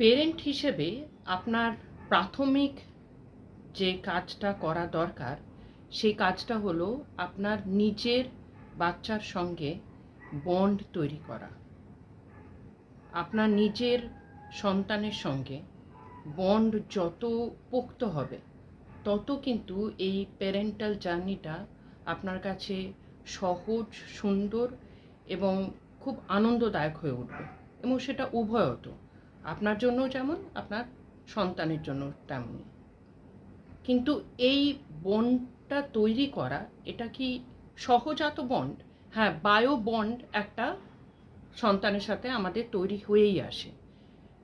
Parent হিসেবে আপনার প্রাথমিক যে কাজটা করা দরকার সেই কাজটা হলো আপনার নিজের বাচ্চার সঙ্গে বন্ড তৈরি করা। আপনার নিজের সন্তানের সঙ্গে বন্ড যত পোক্ত হবে তত কিন্তু এই প্যারেন্টাল জার্নিটা আপনার কাছে সহজ, সুন্দর এবং খুব আনন্দদায়ক হয়ে উঠবে, এবং সেটা উভয়ত আপনার জন্য যেমন আপনার সন্তানের জন্য তেমনই। কিন্তু এই বন্ডটা তৈরি করা, এটা কি সহজাত বন্ড? হ্যাঁ, বায়ো বন্ড একটা সন্তানের সাথে আমাদের তৈরি হয়েই আসে,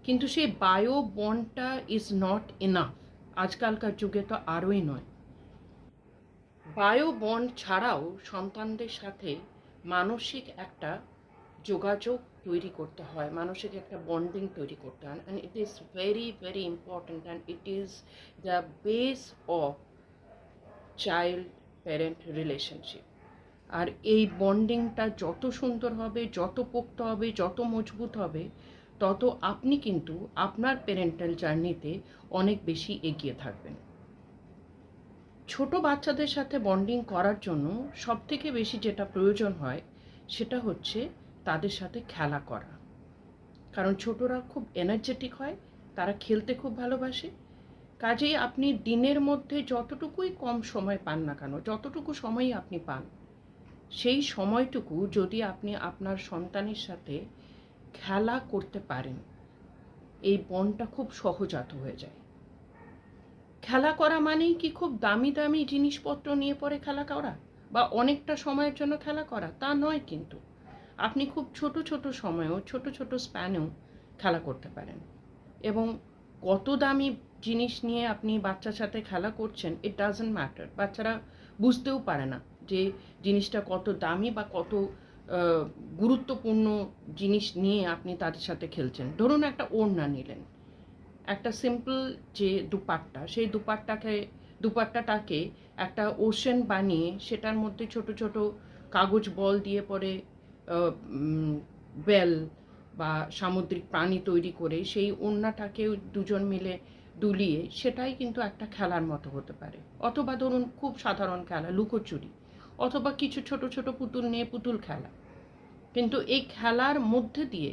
কিন্তু সেই বায়ো বন্ডটা ইজ নট এনাফ। আজকালকার যুগে তো আরোই নয়। বায়ো বন্ড ছাড়াও সন্তানদের সাথে মানসিক একটা যোগাযোগ তৈরি করতে হয়, মানসিক একটা বন্ডিং তৈরি করতে হয়, and it is very very important, and it is the base of child parent relationship. আর এই বন্ডিংটা যত সুন্দর হবে, যত পোক্ত হবে, যত মজবুত হবে, তত আপনি কিন্তু আপনার প্যারেন্টাল জার্নিতে অনেক বেশি এগিয়ে থাকবেন। ছোট বাচ্চাদের সাথে বন্ডিং করার জন্য সবথেকে বেশি যেটা প্রয়োজন হয় সেটা হচ্ছে তাদের সাথে খেলা করা। কারণ ছোটরা খুব এনার্জেটিক হয়, তারা খেলতে খুব ভালোবাসে। কাজেই আপনি দিনের মধ্যে যতটুকুই কম সময় পান না কেন, যতটুকু সময়ই আপনি পান, সেই সময়টুকু যদি আপনি আপনার সন্তানের সাথে খেলা করতে পারেন, এই বন্ডটা খুব সহজাত হয়ে যায়। খেলা করা মানেই কি খুব দামি দামি জিনিসপত্র নিয়ে পরে খেলা করা বা অনেকটা সময়ের জন্য খেলা করা, তা নয়। কিন্তু আপনি খুব ছোট ছোট সময়েও, ছোট ছোট স্প্যানেও খেলা করতে পারেন। এবং কত দামি জিনিস নিয়ে আপনি বাচ্চার সাথে খেলা করছেন, ইট ডাজন্ট ম্যাটার। বাচ্চারা বুঝতেও পারে না যে জিনিসটা কত দামি বা কত গুরুত্বপূর্ণ জিনিস নিয়ে আপনি তাদের সাথে খেলছেন। ধরুন একটা ওড়না নিলেন, একটা সিম্পল যে দুপাট্টা, সেই দুপাট্টাটাকে একটা ওশেন বানিয়ে সেটার মধ্যে ছোট ছোট কাগজ বল দিয়ে পরে বেল বা সামুদ্রিক প্রাণী তৈরি করে সেই ওড়নাটাকে দুজন মিলে দুলিয়ে, সেটাই কিন্তু একটা খেলার মতো হতে পারে। অথবা ধরুন খুব সাধারণ খেলা লুকোচুরি, অথবা কিছু ছোট ছোট পুতুল নিয়ে পুতুল খেলা। কিন্তু এই খেলার মধ্যে দিয়ে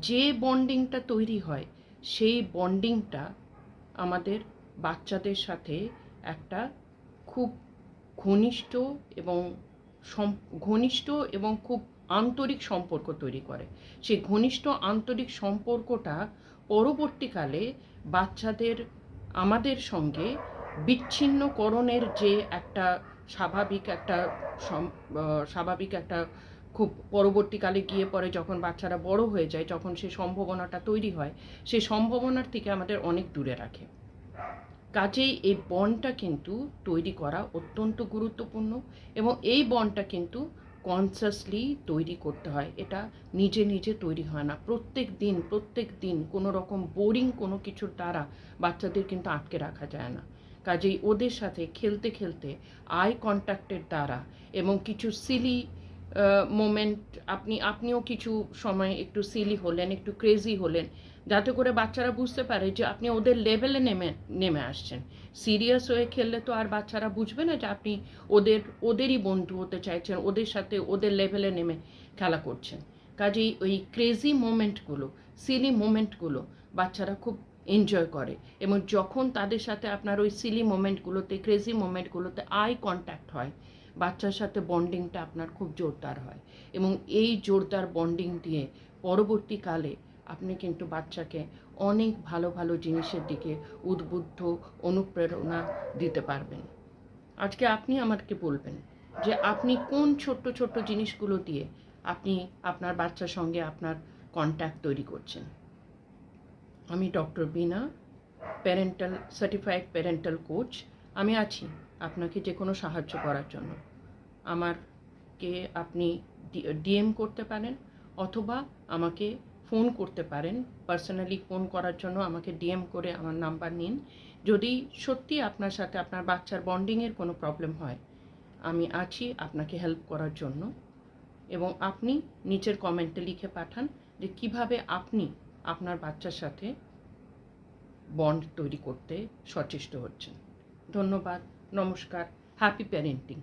যে বন্ডিংটা তৈরি হয়, সেই বন্ডিংটা আমাদের বাচ্চাদের সাথে একটা খুব ঘনিষ্ঠ এবং ঘনিষ্ঠ এবং খুব আন্তরিক সম্পর্ক তৈরি করে। সেই ঘনিষ্ঠ আন্তরিক সম্পর্কটা পরবর্তীকালে বাচ্চাদের আমাদের সঙ্গে বিচ্ছিন্নকরণের যে একটা স্বাভাবিক একটা খুব পরবর্তীকালে গিয়ে পরে যখন বাচ্চারা বড় হয়ে যায়, যখন সেই সম্ভাবনাটা তৈরি হয়, সেই সম্ভাবনার থেকে আমাদের অনেক দূরে রাখে। কাজেই এই বন্ডটা কিন্তু তৈরি করা অত্যন্ত গুরুত্বপূর্ণ, এবং এই বন্ডটা কিন্তু কনসাসলি তৈরি করতে হয়। এটা নিজে নিজে তৈরি হয় না। প্রত্যেক দিন কোনো রকম বোরিং কোনো কিছুর দ্বারা বাচ্চাদের কিন্তু আটকে রাখা যায় না। কাজেই ওদের সাথে খেলতে খেলতে আই কন্ট্যাক্টের দ্বারা এবং কিছু সিলি মোমেন্ট, আপনিও কিছু সময় একটু সিলি হলেন, একটু ক্রেজি হলেন, যাতে করে বাচ্চারা বুঝতে পারে যে আপনি ওদের লেভেলে নেমে আসছেন। সিরিয়াস হয়ে খেললে তো আর বাচ্চারা বুঝবে না যে আপনি ওদেরই বন্ধু হতে চাইছেন, ওদের সাথে ওদের লেভেলে নেমে খেলা করছেন। কাজেই ওই ক্রেজি মোমেন্টগুলো, সিলি মোমেন্টগুলো বাচ্চারা খুব এনজয় করে, এবং যখন তাদের সাথে আপনার ওই সিলি মোমেন্টগুলোতে, ক্রেজি মোমেন্টগুলোতে আই কন্ট্যাক্ট হয়, বাচ্চার সাথে বন্ডিংটা আপনার খুব জোরদার হয়, এবং এই জোরদার বন্ডিং দিয়ে পরবর্তীকালে আপনি কিন্তু বাচ্চাকে অনেক ভালো ভালো জিনিসের দিকে উদ্বুদ্ধ, অনুপ্রেরণা দিতে পারবেন। আজকে আপনি আমাকে বলবেন যে আপনি কোন ছোট্ট ছোট্ট জিনিসগুলো দিয়ে আপনি আপনার বাচ্চার সঙ্গে আপনার কন্ট্যাক্ট তৈরি করছেন। আমি ডক্টর বীণা, সার্টিফাইড প্যারেন্টাল কোচ। আমি আছি আপনাকে যে কোনো সাহায্য করার জন্য। আমাকে আপনি ডিএম করতে পারেন, অথবা আমাকে ফোন করতে পারেন। পার্সোনালি ফোন করার জন্য আমাকে ডিএম করে আমার নাম্বার নিন। যদি সত্যি আপনার সাথে আপনার বাচ্চার বন্ডিংয়ের কোনো প্রবলেম হয়, আমি আছি আপনাকে হেল্প করার জন্য। এবং আপনি নিচের কমেন্টে লিখে পাঠান যে কিভাবে আপনি আপনার বাচ্চার সাথে বন্ড তৈরি করতে সচেষ্ট হচ্ছেন। ধন্যবাদ, নমস্কার, হ্যাপি প্যারেন্টিং।